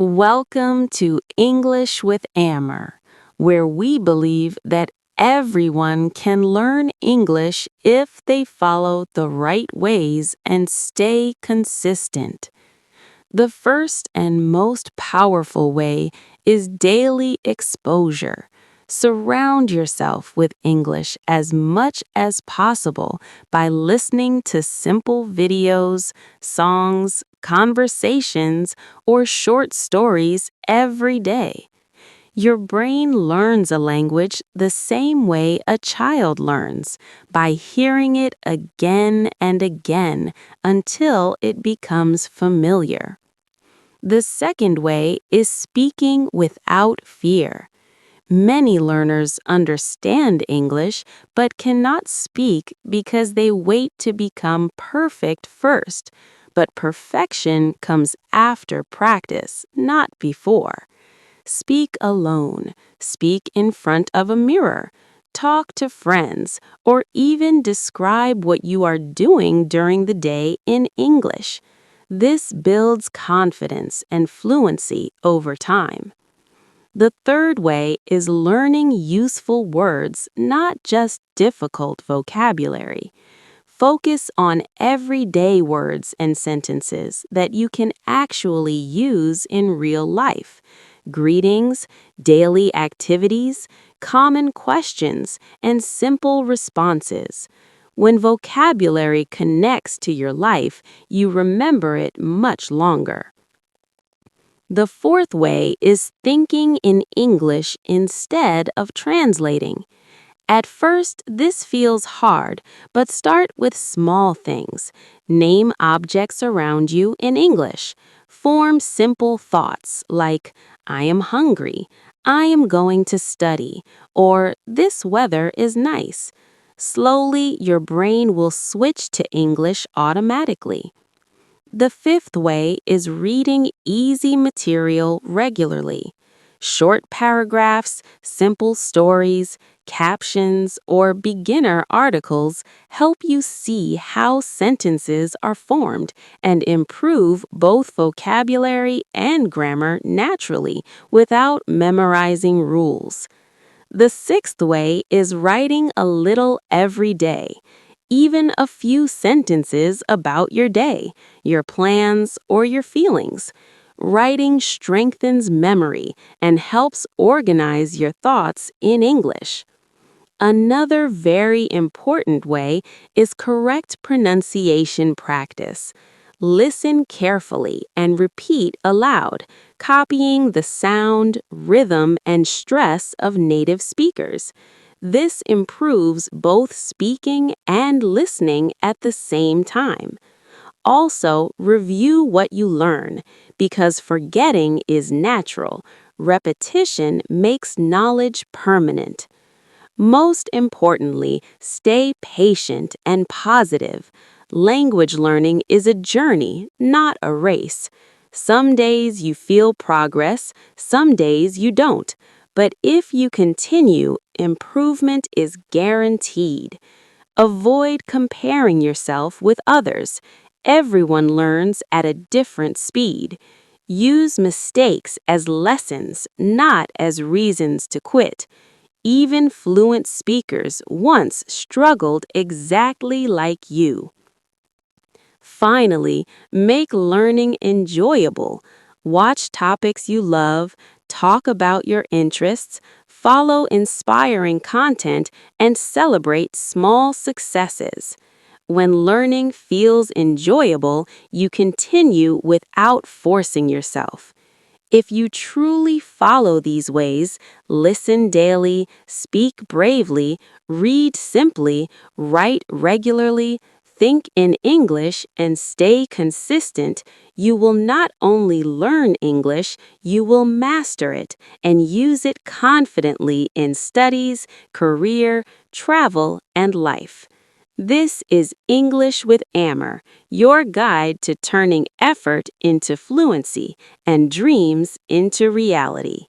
Welcome to English with Aamir, where we believe that everyone can learn English if they follow the right ways and stay consistent. The first and most powerful way is daily exposure. Surround yourself with English as much as possible by listening to simple videos, songs, conversations, or short stories every day. Your brain learns a language the same way a child learns, by hearing it again and again until it becomes familiar. The second way is speaking without fear. Many learners understand English but cannot speak because they wait to become perfect first. But perfection comes after practice, not before. Speak alone, speak in front of a mirror, talk to friends, or even describe what you are doing during the day in English. This builds confidence and fluency over time. The third way is learning useful words, not just difficult vocabulary. Focus on everyday words and sentences that you can actually use in real life. Greetings, daily activities, common questions, and simple responses. When vocabulary connects to your life, you remember it much longer. The fourth way is thinking in English instead of translating. At first, this feels hard, but start with small things. Name objects around you in English. Form simple thoughts like, I am hungry, I am going to study, or this weather is nice. Slowly, your brain will switch to English automatically. The fifth way is reading easy material regularly. Short paragraphs, simple stories, captions, or beginner articles help you see how sentences are formed and improve both vocabulary and grammar naturally without memorizing rules. The sixth way is writing a little every day. Even a few sentences about your day, your plans, or your feelings. Writing strengthens memory and helps organize your thoughts in English. Another very important way is correct pronunciation practice. Listen carefully and repeat aloud, copying the sound, rhythm, and stress of native speakers. This improves both speaking and listening at the same time. Also, review what you learn, because forgetting is natural. Repetition makes knowledge permanent. Most importantly, stay patient and positive. Language learning is a journey, not a race. Some days you feel progress, some days you don't. But if you continue, improvement is guaranteed. Avoid comparing yourself with others. Everyone learns at a different speed. Use mistakes as lessons, not as reasons to quit. Even fluent speakers once struggled exactly like you. Finally, make learning enjoyable. Watch topics you love, talk about your interests, follow inspiring content, and celebrate small successes. When learning feels enjoyable, you continue without forcing yourself. If you truly follow these ways, listen daily, speak bravely, read simply, write regularly, think in English, and stay consistent, you will not only learn English, you will master it and use it confidently in studies, career, travel, and life. This is English with Aamir, your guide to turning effort into fluency and dreams into reality.